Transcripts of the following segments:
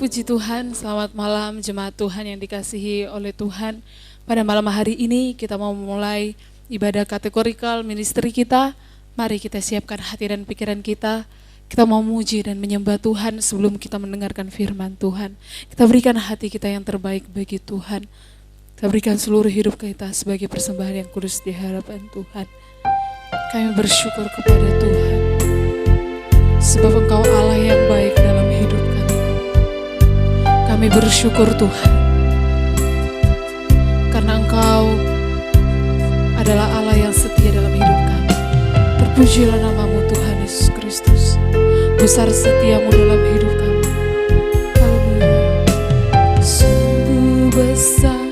Puji Tuhan, selamat malam jemaat Tuhan yang dikasihi oleh Tuhan. Pada malam hari ini kita mau memulai ibadah kategorikal ministry kita. Mari kita siapkan hati dan pikiran kita. Kita mau memuji dan menyembah Tuhan sebelum kita mendengarkan firman Tuhan. Kita berikan hati kita yang terbaik bagi Tuhan. Kita berikan seluruh hidup kita sebagai persembahan yang kudus di hadapan Tuhan. Kami bersyukur kepada Tuhan, sebab Engkau Allah yang baik dalam hidup kami. Kami bersyukur Tuhan, karena Engkau adalah Allah yang setia dalam hidup kami. Terpujilah nama-Mu Tuhan Yesus Kristus, besar setiamu dalam hidup kami. Haleluya. Sungguh besar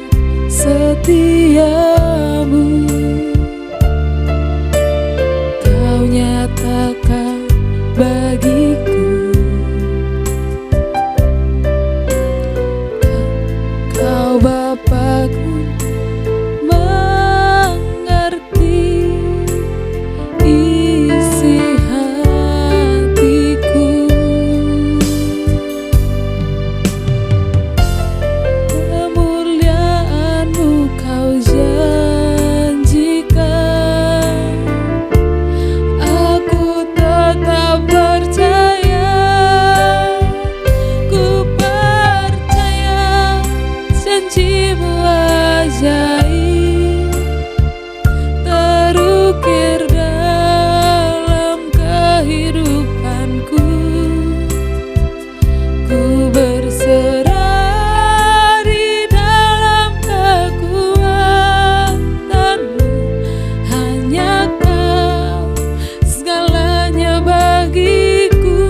setiamu, Kau nyatakan bagiku. Kau Bapakku mengerti isi hatiku. Kemuliaan-Mu Kau janjikan, aku tetap percaya. Ku percaya janji-Mu ajaib, terukir dalam kehidupanku. Ku berserah di dalam kekuatan-Mu, hanya Kau segalanya bagiku.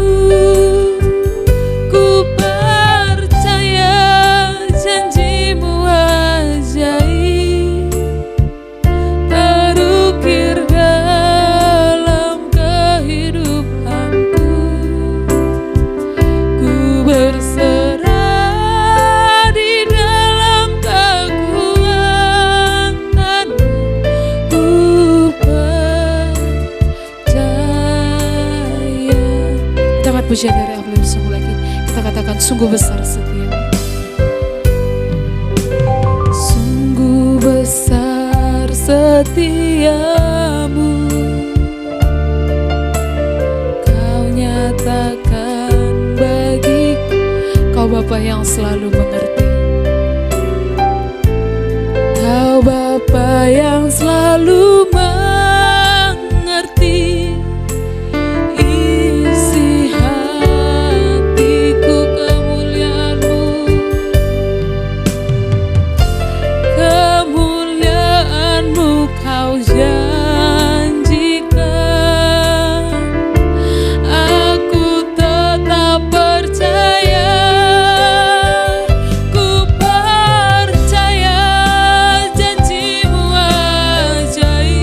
Ku percaya janji-Mu ajaib, terukir dalam kehidupanku. Ku berserah di dalam kekuatan-Mu. Ku percaya. Dapat pujian dari Allah lebih sungguh lagi. Kita katakan sungguh besar setiamu. Sungguh besar setiamu, Kau nyatakan bagiku. Kau Bapa yang selalu mengerti. Kau Bapa yang selalu mengerti isi hatiku. Kemuliaan-Mu Kau janjikan, aku tetap percaya. Ku percaya janji-Mu ajaib,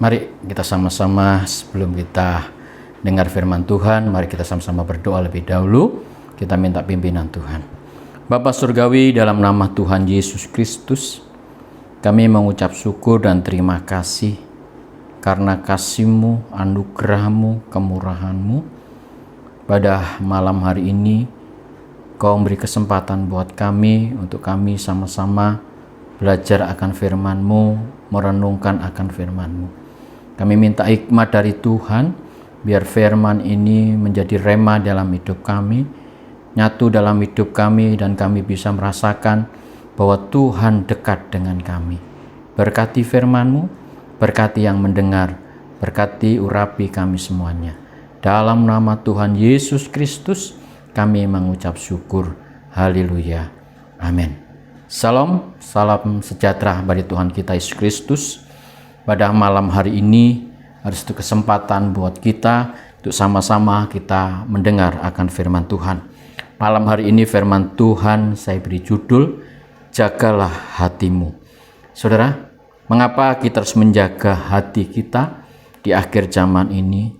Mari kita sama-sama sebelum kita dengar firman Tuhan, mari kita sama-sama berdoa lebih dahulu. Kita minta pimpinan Tuhan. Bapa Surgawi, dalam nama Tuhan Yesus Kristus, kami mengucap syukur dan terima kasih karena kasih-Mu, anugerah-Mu, kemurahan-Mu. Pada malam hari ini, Kau memberi kesempatan buat kami untuk kami sama-sama belajar akan firman-Mu, merenungkan akan firman-Mu. Kami minta hikmat dari Tuhan, biar firman ini menjadi rema dalam hidup kami, nyatu dalam hidup kami, dan kami bisa merasakan bahwa Tuhan dekat dengan kami. Berkati firman-Mu, berkati yang mendengar, berkati urapi kami semuanya. Dalam nama Tuhan Yesus Kristus, kami mengucap syukur. Haleluya. Amin. Salam, salam sejahtera bagi Tuhan kita Yesus Kristus. Pada malam hari ini, harus itu kesempatan buat kita untuk sama-sama kita mendengar akan firman Tuhan. Malam hari ini firman Tuhan saya beri judul, Jagalah Hatimu. Saudara, mengapa kita harus menjaga hati kita di akhir zaman ini?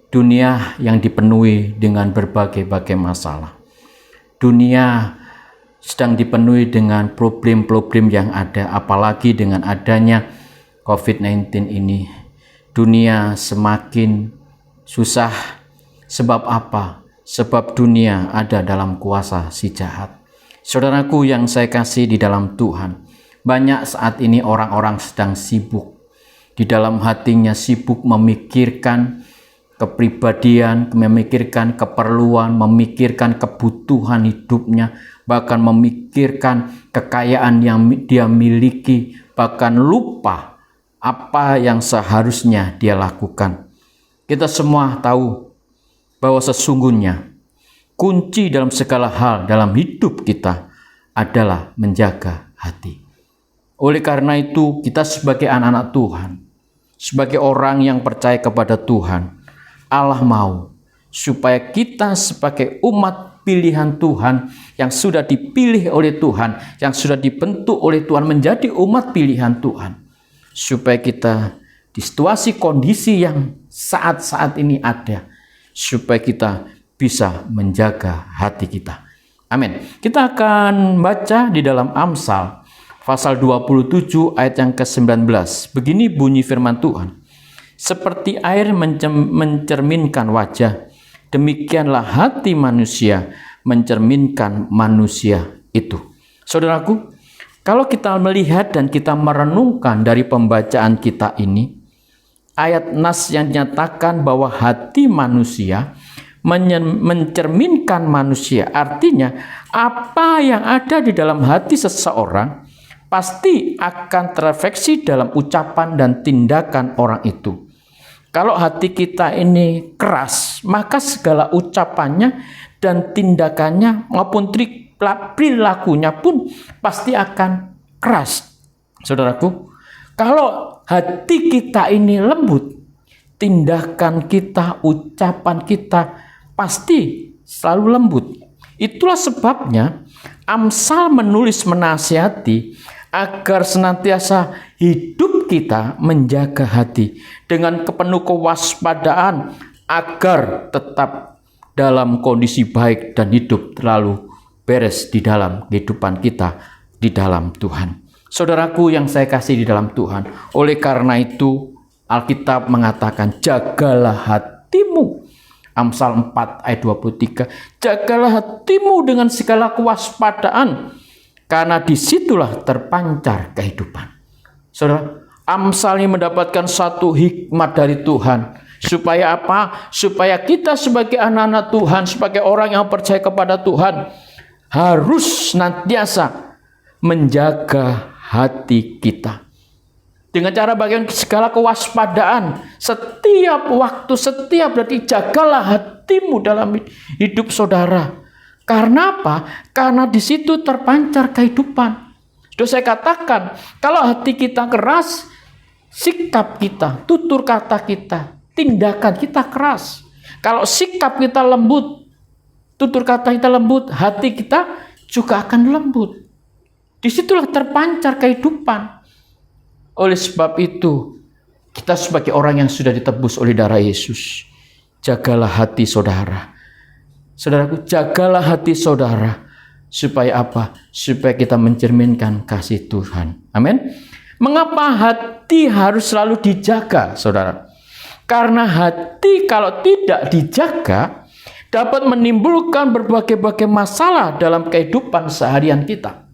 Dunia yang dipenuhi dengan berbagai-bagai masalah. Dunia sedang dipenuhi dengan problem-problem yang ada, apalagi dengan adanya COVID-19 ini. Dunia semakin susah. Sebab apa? Sebab dunia ada dalam kuasa si jahat. Saudaraku yang saya kasih di dalam Tuhan, banyak saat ini orang-orang sedang sibuk. Di dalam hatinya sibuk memikirkan kepribadian, memikirkan keperluan, memikirkan kebutuhan hidupnya, bahkan memikirkan kekayaan yang dia miliki, bahkan lupa apa yang seharusnya dia lakukan. Kita semua tahu bahwa sesungguhnya kunci dalam segala hal dalam hidup kita adalah menjaga hati. Oleh karena itu, kita sebagai anak-anak Tuhan, sebagai orang yang percaya kepada Tuhan, Allah mau supaya kita sebagai umat pilihan Tuhan yang sudah dipilih oleh Tuhan, yang sudah dibentuk oleh Tuhan menjadi umat pilihan Tuhan, supaya kita di situasi kondisi yang saat-saat ini ada, supaya kita bisa menjaga hati kita. Amin. Kita akan baca di dalam Amsal pasal 27 ayat yang ke-19. Begini bunyi firman Tuhan. Seperti air mencerminkan wajah, demikianlah hati manusia mencerminkan manusia itu. Saudaraku, kalau kita melihat dan kita merenungkan dari pembacaan kita ini, ayat nas yang dinyatakan bahwa hati manusia mencerminkan manusia, artinya apa yang ada di dalam hati seseorang pasti akan terefleksi dalam ucapan dan tindakan orang itu. Kalau hati kita ini keras, maka segala ucapannya dan tindakannya maupun perilakunya pun pasti akan keras. Saudaraku, kalau hati kita ini lembut, tindakan kita, ucapan kita pasti selalu lembut. Itulah sebabnya Amsal menulis menasihati agar senantiasa hidup kita menjaga hati dengan penuh kewaspadaan agar tetap dalam kondisi baik dan hidup terlalu beres di dalam kehidupan kita di dalam Tuhan. Saudaraku yang saya kasih di dalam Tuhan, oleh karena itu Alkitab mengatakan jagalah hatimu. Amsal 4 ayat 23, jagalah hatimu dengan segala kewaspadaan, karena disitulah terpancar kehidupan. Saudara, Amsal ini mendapatkan satu hikmat dari Tuhan. Supaya apa? Supaya kita sebagai anak-anak Tuhan, sebagai orang yang percaya kepada Tuhan, harus senantiasa menjaga hati kita. Dengan cara bagian segala kewaspadaan, setiap waktu, setiap detik, jagalah hatimu dalam hidup saudara. Karena apa? Karena di situ terpancar kehidupan. Sudah saya katakan, kalau hati kita keras, sikap kita, tutur kata kita, tindakan kita keras. Kalau sikap kita lembut, tutur kata kita lembut, hati kita juga akan lembut. Disitulah terpancar kehidupan. Oleh sebab itu, Kita sebagai orang yang sudah ditebus oleh darah Yesus, jagalah hati saudara. Saudaraku, jagalah hati saudara. Supaya apa? Supaya kita mencerminkan kasih Tuhan. Amin. Mengapa hati harus selalu dijaga, saudara? Karena hati kalau tidak dijaga dapat menimbulkan berbagai-bagai masalah dalam kehidupan seharian kita.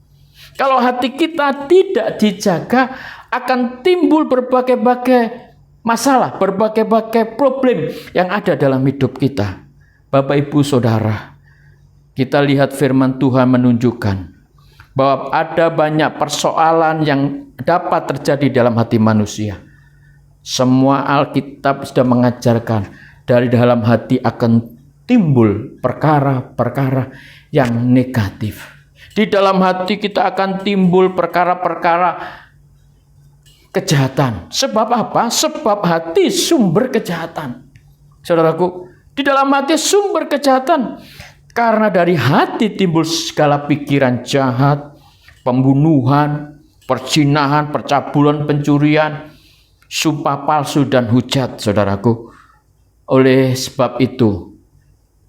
Kalau hati kita tidak dijaga, akan timbul berbagai-bagai masalah, berbagai-bagai problem yang ada dalam hidup kita. Bapak, Ibu, Saudara, kita lihat firman Tuhan menunjukkan bahwa ada banyak persoalan yang dapat terjadi dalam hati manusia. Semua Alkitab sudah mengajarkan dari dalam hati akan timbul perkara-perkara yang negatif. Di dalam hati kita akan timbul perkara-perkara kejahatan. Sebab apa? Sebab hati sumber kejahatan. Saudaraku, di dalam hati sumber kejahatan. Karena dari hati timbul segala pikiran jahat, pembunuhan, perzinahan, percabulan, pencurian, sumpah palsu dan hujat, saudaraku. Oleh sebab itu,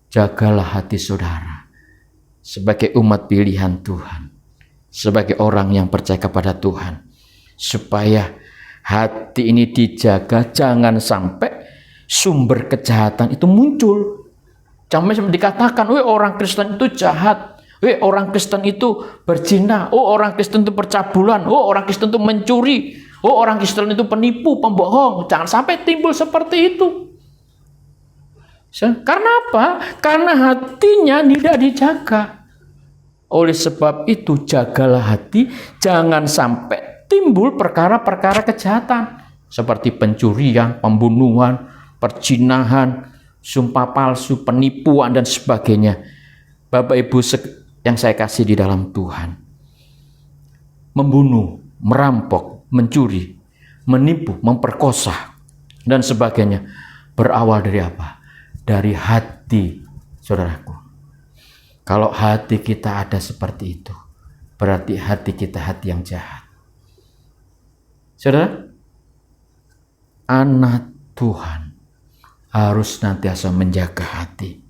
jagalah hati saudara. Sebagai umat pilihan Tuhan, sebagai orang yang percaya kepada Tuhan, supaya hati ini dijaga, jangan sampai sumber kejahatan itu muncul. Jangan sampai dikatakan, orang Kristen itu jahat, orang Kristen itu berzina, orang Kristen itu percabulan, orang Kristen itu mencuri, orang Kristen itu penipu, pembohong. Jangan sampai timbul seperti itu. Karena apa? Karena hatinya tidak dijaga. Oleh sebab itu, jagalah hati, jangan sampai timbul perkara-perkara kejahatan seperti pencurian, pembunuhan, perzinahan, sumpah palsu, penipuan dan sebagainya. Bapak Ibu yang saya kasih di dalam Tuhan, membunuh, merampok, mencuri, menipu, memperkosa dan sebagainya berawal dari apa? Dari hati, saudaraku. Kalau hati kita ada seperti itu, berarti hati kita hati yang jahat. Saudara, anak Tuhan harus senantiasa menjaga hati.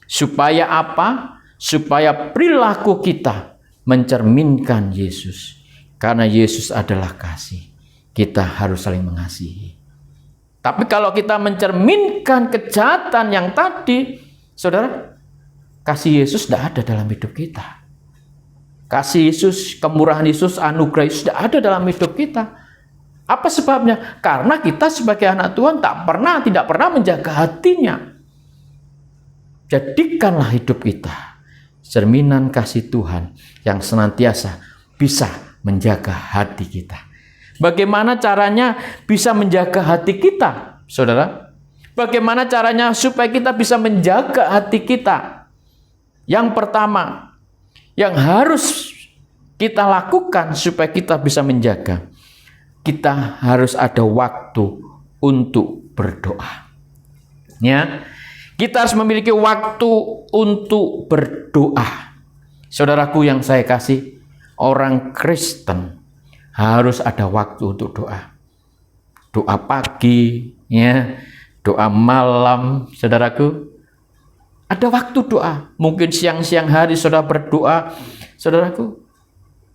Supaya apa? Supaya perilaku kita mencerminkan Yesus. Karena Yesus adalah kasih. Kita harus saling mengasihi. Tapi kalau kita mencerminkan kejahatan yang tadi, saudara, kasih Yesus tidak ada dalam hidup kita. Kasih Yesus, kemurahan Yesus, anugerah Yesus tidak ada dalam hidup kita. Apa sebabnya? Karena kita sebagai anak Tuhan tidak pernah menjaga hatinya. Jadikanlah hidup kita cerminan kasih Tuhan yang senantiasa bisa menjaga hati kita. Bagaimana caranya bisa menjaga hati kita, saudara? Bagaimana caranya supaya kita bisa menjaga hati kita? Yang pertama, yang harus kita lakukan supaya kita bisa menjaga, kita harus ada waktu untuk berdoa. Ya, kita harus memiliki waktu untuk berdoa. Saudaraku yang saya kasih, orang Kristen harus ada waktu untuk doa. Doa pagi, ya, doa malam, saudaraku. Ada waktu doa. Mungkin siang-siang hari saudara berdoa, saudaraku.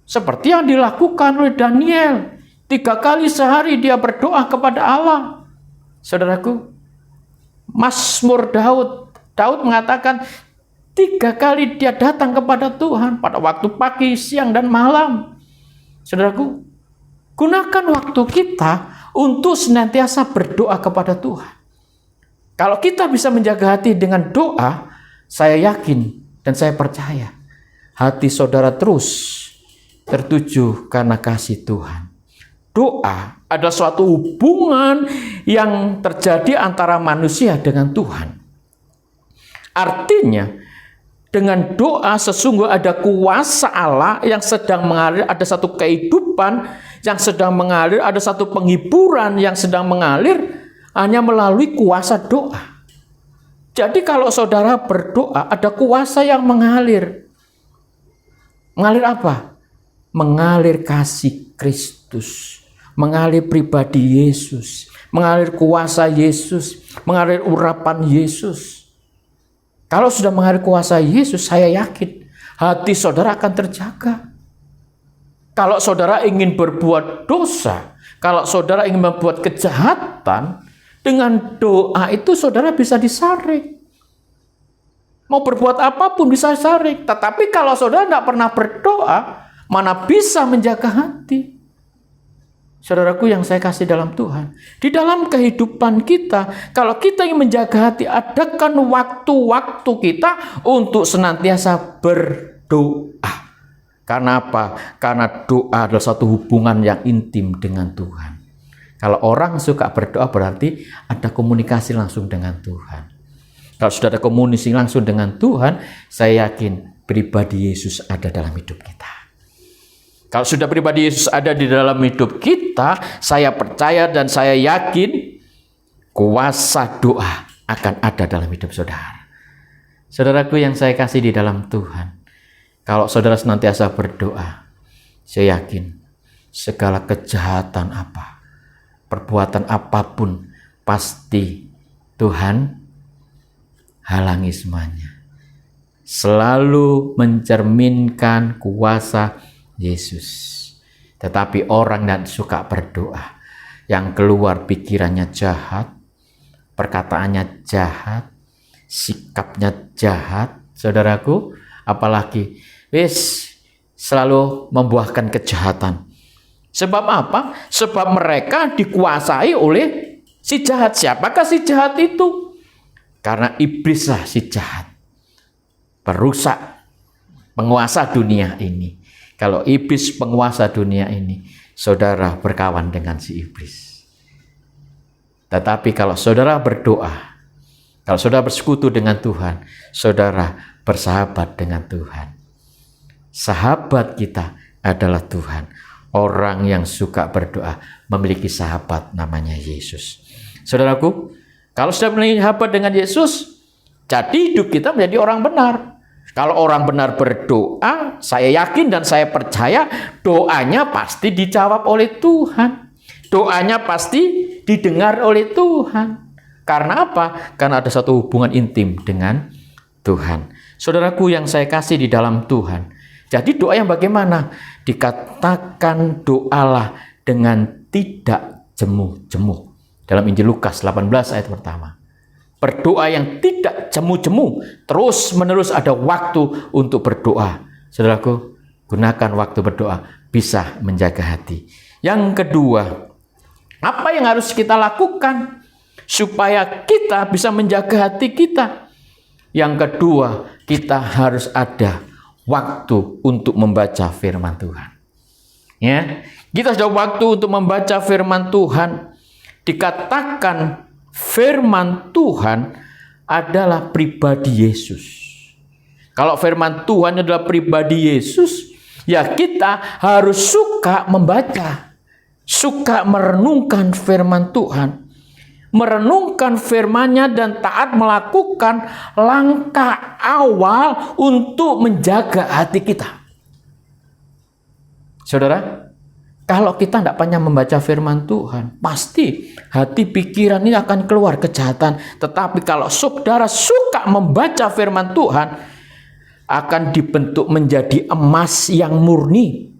Seperti yang dilakukan oleh Daniel. 3 kali sehari dia berdoa kepada Allah. Saudaraku, Mazmur Daud mengatakan 3 kali dia datang kepada Tuhan pada waktu pagi, siang, dan malam. Saudaraku, gunakan waktu kita untuk senantiasa berdoa kepada Tuhan. Kalau kita bisa menjaga hati dengan doa, saya yakin dan saya percaya hati saudara terus tertuju karena kasih Tuhan. Doa adalah suatu hubungan yang terjadi antara manusia dengan Tuhan. Artinya, dengan doa sesungguhnya ada kuasa Allah yang sedang mengalir, ada satu kehidupan yang sedang mengalir, ada satu penghiburan yang sedang mengalir hanya melalui kuasa doa. Jadi kalau saudara berdoa, ada kuasa yang mengalir. Mengalir apa? Mengalir kasih Kristus. mengalir pribadi Yesus, mengalir kuasa Yesus, mengalir urapan Yesus. Kalau sudah mengalir kuasa Yesus, saya yakin hati saudara akan terjaga. Kalau saudara ingin berbuat dosa, kalau saudara ingin membuat kejahatan, dengan doa itu saudara bisa disaring. Mau berbuat apapun bisa disaring. Tetapi kalau saudara tidak pernah berdoa, mana bisa menjaga hati? Saudaraku yang saya kasih dalam Tuhan, di dalam kehidupan kita, kalau kita ingin menjaga hati, adakan waktu-waktu kita untuk senantiasa berdoa. Karena apa? Karena doa adalah satu hubungan yang intim dengan Tuhan. Kalau orang suka berdoa berarti ada komunikasi langsung dengan Tuhan. Kalau sudah ada komunikasi langsung dengan Tuhan, saya yakin pribadi Yesus ada dalam hidup kita. Kalau sudah pribadi Yesus ada di dalam hidup kita, saya percaya dan saya yakin kuasa doa akan ada dalam hidup saudara. Saudaraku yang saya kasih di dalam Tuhan, kalau saudara senantiasa berdoa, saya yakin segala kejahatan apa, perbuatan apapun, pasti Tuhan halangi semuanya. Selalu mencerminkan kuasa Yesus. Tetapi orang yang suka berdoa, yang keluar pikirannya jahat, perkataannya jahat, sikapnya jahat, saudaraku, apalagi selalu membuahkan kejahatan. Sebab apa? Sebab mereka dikuasai oleh si jahat. Siapakah si jahat itu? Karena iblislah si jahat, perusak, penguasa dunia ini. Kalau iblis penguasa dunia ini, saudara berkawan dengan si iblis. Tetapi kalau saudara berdoa, kalau saudara bersekutu dengan Tuhan, saudara bersahabat dengan Tuhan. Sahabat kita adalah Tuhan. Orang yang suka berdoa memiliki sahabat namanya Yesus. Saudaraku, kalau sudah memiliki sahabat dengan Yesus, jadi hidup kita menjadi orang benar. Kalau orang benar berdoa, saya yakin dan saya percaya doanya pasti dijawab oleh Tuhan. Doanya pasti didengar oleh Tuhan. Karena apa? Karena ada satu hubungan intim dengan Tuhan. Saudaraku yang saya kasih di dalam Tuhan. Jadi doa yang bagaimana? Dikatakan doalah dengan tidak jemu-jemu. Dalam Injil Lukas 18 ayat pertama. Berdoa yang tidak jemu-jemu, terus menerus ada waktu untuk berdoa. Saudaraku, gunakan waktu berdoa, bisa menjaga hati. Yang kedua, apa yang harus kita lakukan supaya kita bisa menjaga hati kita? Yang kedua, kita harus ada waktu untuk membaca firman Tuhan. Ya, kita sudah waktu untuk membaca firman Tuhan. Dikatakan firman Tuhan adalah pribadi Yesus. Kalau firman Tuhan adalah pribadi Yesus, ya kita harus suka membaca, suka merenungkan firman Tuhan, merenungkan firman-Nya dan taat melakukan langkah awal untuk menjaga hati kita. Saudara, kalau kita tidak banyak membaca firman Tuhan, pasti hati pikiran ini akan keluar kejahatan. Tetapi kalau saudara suka membaca firman Tuhan, akan dibentuk menjadi emas yang murni.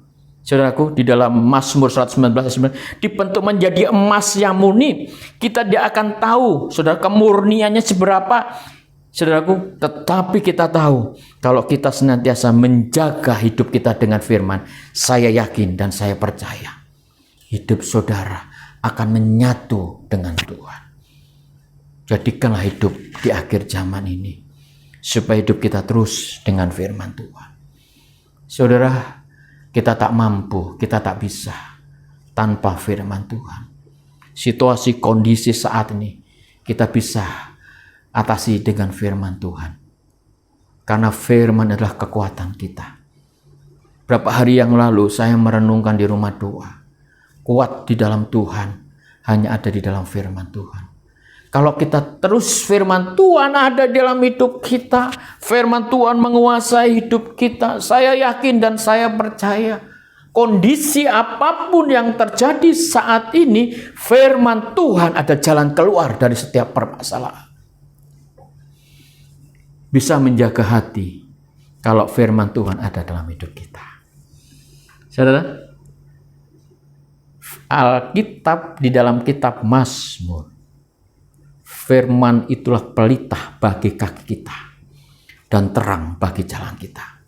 Saudaraku, di dalam Mazmur 119 ayat 9, dibentuk menjadi emas yang murni. Kita tidak akan tahu, saudara, kemurniannya seberapa. Saudaraku, tetapi kita tahu kalau kita senantiasa menjaga hidup kita dengan firman, saya yakin dan saya percaya hidup saudara akan menyatu dengan Tuhan. Jadikanlah hidup di akhir zaman ini supaya hidup kita terus dengan firman Tuhan. Saudara, kita tak mampu, kita tak bisa tanpa firman Tuhan. Situasi kondisi saat ini kita bisa atasi dengan firman Tuhan. Karena firman adalah kekuatan kita. Berapa hari yang lalu saya merenungkan di rumah doa. Kuat di dalam Tuhan hanya ada di dalam firman Tuhan. Kalau kita terus firman Tuhan ada di dalam hidup kita, firman Tuhan menguasai hidup kita, saya yakin dan saya percaya kondisi apapun yang terjadi saat ini, firman Tuhan ada jalan keluar dari setiap permasalahan. Bisa menjaga hati kalau firman Tuhan ada dalam hidup kita. Saudara, Alkitab di dalam kitab Mazmur, firman itulah pelita bagi kaki kita dan terang bagi jalan kita.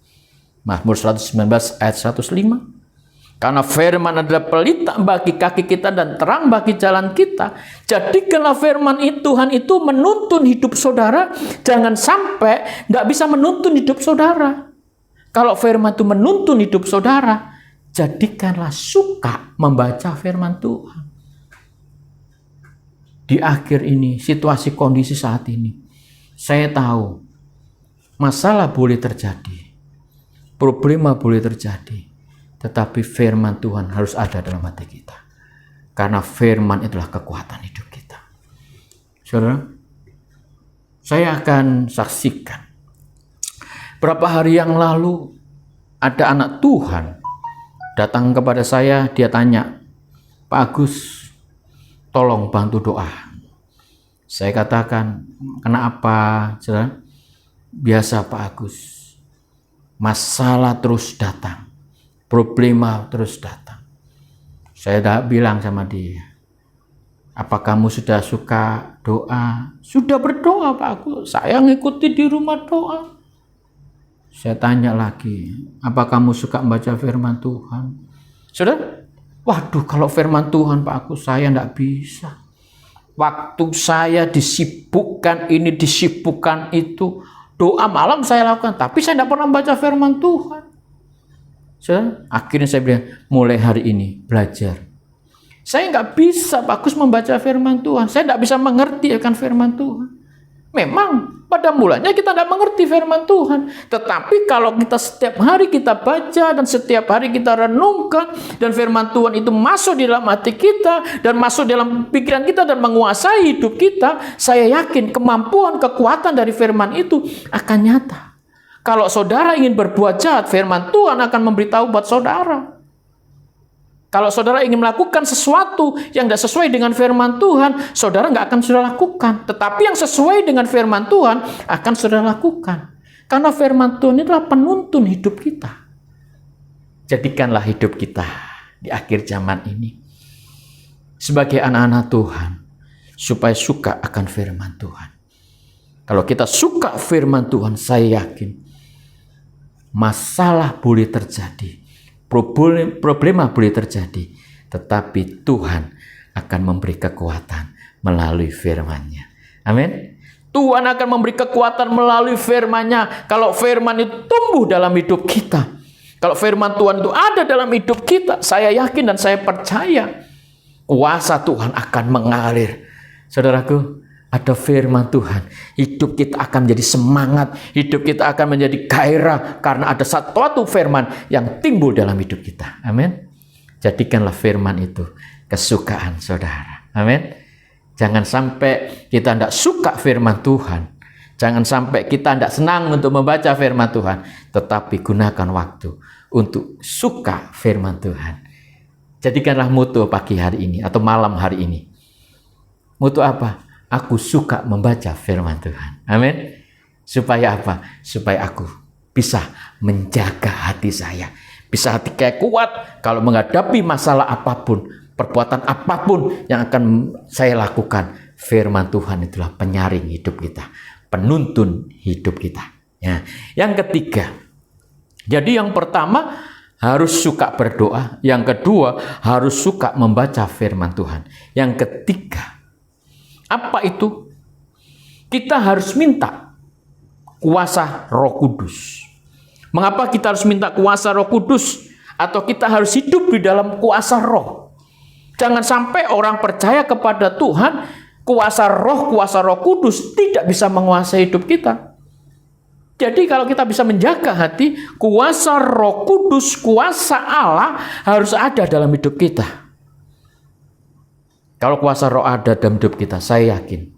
Mazmur 119 ayat 105. Karena firman adalah pelita bagi kaki kita dan terang bagi jalan kita. Jadikanlah firman Tuhan itu menuntun hidup saudara. Jangan sampai nggak bisa menuntun hidup saudara. Kalau firman itu menuntun hidup saudara, jadikanlah suka membaca firman Tuhan. Di akhir ini, situasi kondisi saat ini, saya tahu masalah boleh terjadi, problema boleh terjadi, tetapi firman Tuhan harus ada dalam hati kita. Karena firman itulah kekuatan hidup kita. Saudara, saya akan saksikan. Berapa hari yang lalu ada anak Tuhan datang kepada saya, dia tanya, Pak Agus, tolong bantu doa. Saya katakan, kenapa? Saudara? Biasa Pak Agus, masalah terus datang, problema terus datang. Saya dah bilang sama dia, apa kamu sudah suka doa? Sudah berdoa Pak Agus, saya ngikuti di rumah doa. Saya tanya lagi, apa kamu suka membaca firman Tuhan? Saudara, waduh, kalau firman Tuhan Pak Agus, saya tidak bisa. Waktu saya disibukkan ini, disibukkan itu, doa malam saya lakukan, tapi saya tidak pernah membaca firman Tuhan. Saudara, akhirnya saya bilang, mulai hari ini belajar. Saya nggak bisa Pak Agus membaca firman Tuhan, saya tidak bisa mengerti akan firman Tuhan. Memang pada mulanya kita tidak mengerti firman Tuhan. Tetapi kalau kita setiap hari kita baca dan setiap hari kita renungkan dan firman Tuhan itu masuk di dalam hati kita dan masuk dalam pikiran kita dan menguasai hidup kita, saya yakin kemampuan, kekuatan dari firman itu akan nyata. Kalau saudara ingin berbuat jahat, firman Tuhan akan memberitahu buat saudara. Kalau saudara ingin melakukan sesuatu yang tidak sesuai dengan firman Tuhan, saudara nggak akan saudara lakukan. Tetapi yang sesuai dengan firman Tuhan akan saudara lakukan. Karena firman Tuhan itulah penuntun hidup kita. Jadikanlah hidup kita di akhir zaman ini sebagai anak-anak Tuhan, supaya suka akan firman Tuhan. Kalau kita suka firman Tuhan, saya yakin masalah boleh terjadi, problema boleh terjadi, tetapi Tuhan akan memberi kekuatan melalui firman-Nya. Amin. Tuhan akan memberi kekuatan melalui firman-Nya. Kalau firman itu tumbuh dalam hidup kita, kalau firman Tuhan itu ada dalam hidup kita, saya yakin dan saya percaya kuasa Tuhan akan mengalir. Saudaraku, ada firman Tuhan, hidup kita akan menjadi semangat, hidup kita akan menjadi gairah karena ada satu firman yang timbul dalam hidup kita. Amin. Jadikanlah firman itu kesukaan saudara. Amin. Jangan sampai kita tidak suka firman Tuhan. Jangan sampai kita tidak senang untuk membaca firman Tuhan. Tetapi gunakan waktu untuk suka firman Tuhan. Jadikanlah moto pagi hari ini atau malam hari ini. Moto apa? Aku suka membaca firman Tuhan. Amin. Supaya apa? Supaya aku bisa menjaga hati saya. Bisa hati kayak kuat kalau menghadapi masalah apapun, perbuatan apapun yang akan saya lakukan. Firman Tuhan itulah penyaring hidup kita, penuntun hidup kita. Ya. Yang ketiga, jadi yang pertama harus suka berdoa. Yang kedua harus suka membaca firman Tuhan. Yang ketiga, apa itu? Kita harus minta kuasa Roh Kudus. Mengapa kita harus minta kuasa Roh Kudus? Atau kita harus hidup di dalam kuasa Roh? Jangan sampai orang percaya kepada Tuhan, kuasa Roh Kudus tidak bisa menguasai hidup kita. Jadi kalau kita bisa menjaga hati, kuasa Roh Kudus, kuasa Allah harus ada dalam hidup kita. Kalau kuasa Roh ada dalam hidup kita, saya yakin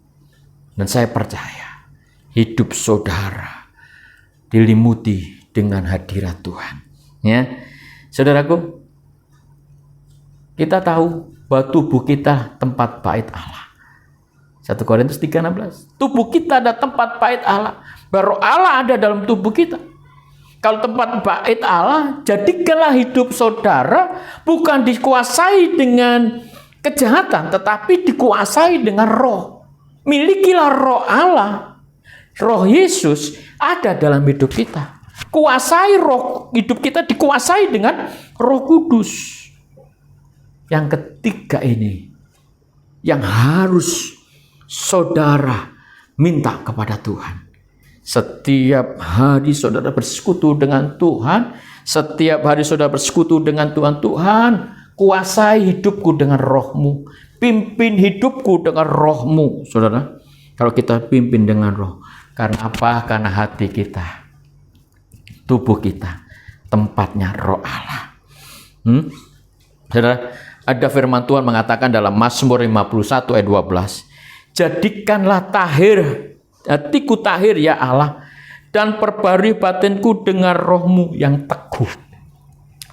dan saya percaya hidup saudara dilimuti dengan hadirat Tuhan. Ya, saudaraku, Kita tahu bahwa tubuh kita tempat bait Allah. 1 Korintus 3:16. Tubuh kita ada tempat bait Allah. Bahwa Roh Allah ada dalam tubuh kita. Kalau tempat bait Allah, jadikanlah hidup saudara bukan dikuasai dengan kejahatan, tetapi dikuasai dengan roh. Milikilah Roh Allah. Roh Yesus ada dalam hidup kita. Kuasai roh hidup kita, dikuasai dengan Roh Kudus. Yang ketiga ini yang harus saudara minta kepada Tuhan. Setiap hari saudara bersekutu dengan Tuhan, setiap hari saudara bersekutu dengan Tuhan. Tuhan, kuasai hidupku dengan roh-Mu, pimpin hidupku dengan roh-Mu. Saudara, kalau kita pimpin dengan roh, karena apa? Karena hati kita, tubuh kita, tempatnya Roh Allah. Saudara, ada firman Tuhan mengatakan dalam Mazmur 51 ayat 12, jadikanlah hatiku tahir ya Allah, dan perbarui batinku dengan roh-Mu yang teguh.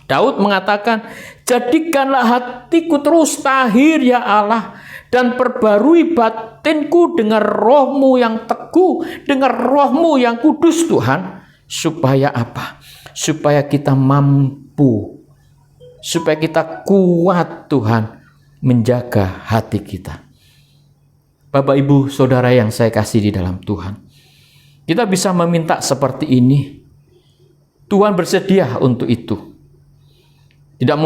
Daud mengatakan, jadikanlah hatiku terus tahir ya Allah, dan perbarui batinku dengan roh-Mu yang teguh, dengan roh-Mu yang kudus Tuhan. Supaya apa? Supaya kita mampu, supaya kita kuat Tuhan menjaga hati kita. Bapak, Ibu, Saudara yang saya kasih di dalam Tuhan, kita bisa meminta seperti ini. Tuhan bersedia untuk itu. Tidak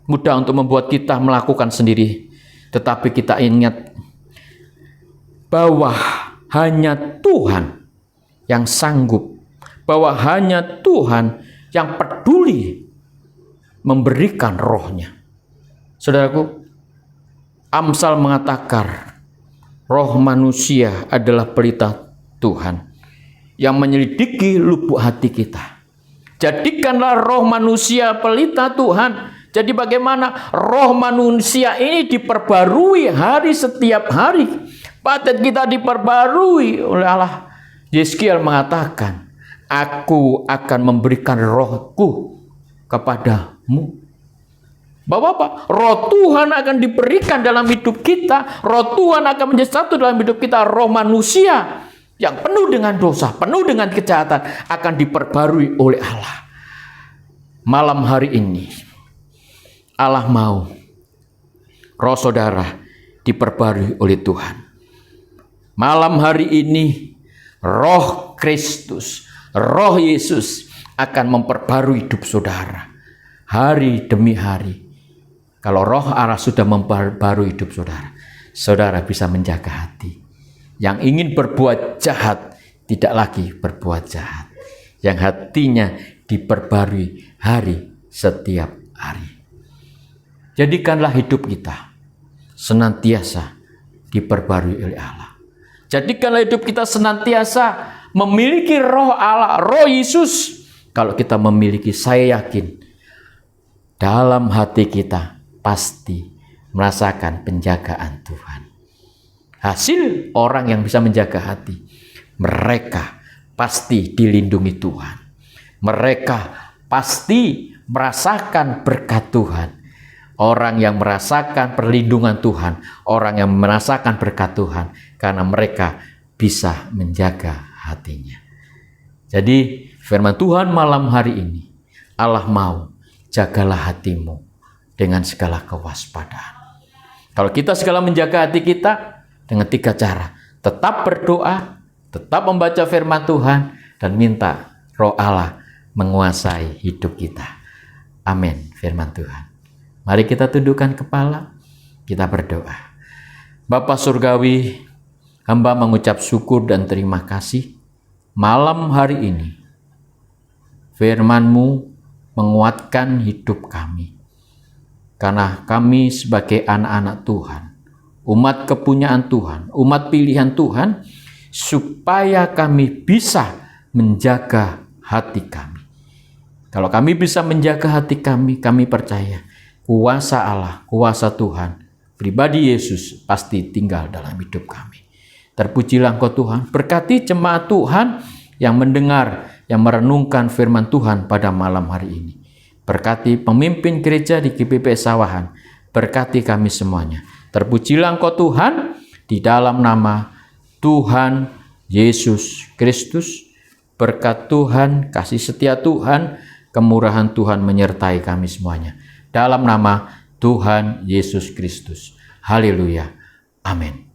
mudah untuk membuat kita melakukan sendiri. Tetapi kita ingat bahwa hanya Tuhan yang sanggup, bahwa hanya Tuhan yang peduli memberikan rohnya. Saudaraku, Amsal mengatakan, roh manusia adalah pelita Tuhan yang menyelidiki lubuk hati kita. Jadikanlah roh manusia pelita Tuhan. Jadi bagaimana roh manusia ini diperbarui setiap hari. Batin kita diperbarui oleh Allah. Yeskiel mengatakan, aku akan memberikan rohku kepadamu. Bapak-bapak, roh Tuhan akan diberikan dalam hidup kita. Roh Tuhan akan menjadi satu dalam hidup kita. Roh manusia yang penuh dengan dosa, penuh dengan kejahatan akan diperbarui oleh Allah. Malam hari ini Allah mau roh saudara diperbarui oleh Tuhan. Malam hari ini roh Kristus, roh Yesus akan memperbarui hidup saudara hari demi hari. Kalau roh Allah sudah memperbarui hidup saudara, saudara bisa menjaga hati. Yang ingin berbuat jahat tidak lagi berbuat jahat. Yang hatinya diperbarui setiap hari. Jadikanlah hidup kita senantiasa diperbarui oleh Allah. Jadikanlah hidup kita senantiasa memiliki roh Allah, roh Yesus. Kalau kita memiliki, saya yakin dalam hati kita pasti merasakan penjagaan Tuhan. Hasil orang yang bisa menjaga hati, mereka pasti dilindungi Tuhan. Mereka pasti merasakan berkat Tuhan. Orang yang merasakan perlindungan Tuhan, orang yang merasakan berkat Tuhan, karena mereka bisa menjaga hatinya. Jadi firman Tuhan malam hari ini, Allah mau jagalah hatimu dengan segala kewaspadaan. Kalau kita segala menjaga hati kita dengan 3 cara. Tetap berdoa, tetap membaca firman Tuhan, dan minta roh Allah menguasai hidup kita. Amin, firman Tuhan. Mari kita tundukkan kepala, kita berdoa. Bapa Surgawi, hamba mengucap syukur dan terima kasih malam hari ini. Firman-Mu menguatkan hidup kami. Karena kami sebagai anak-anak Tuhan, umat kepunyaan Tuhan, umat pilihan Tuhan, supaya kami bisa menjaga hati kami. Kalau kami bisa menjaga hati kami, kami percaya kuasa Allah, kuasa Tuhan, pribadi Yesus pasti tinggal dalam hidup kami. Terpujilah Engkau Tuhan, berkati jemaat Tuhan yang mendengar, yang merenungkan firman Tuhan pada malam hari ini. Berkati pemimpin gereja di GPP Sawahan, Berkati kami semuanya. Terpujilah Engkau Tuhan, di dalam nama Tuhan Yesus Kristus. Berkat Tuhan, kasih setia Tuhan, kemurahan Tuhan menyertai kami semuanya. Dalam nama Tuhan Yesus Kristus. Haleluya. Amin.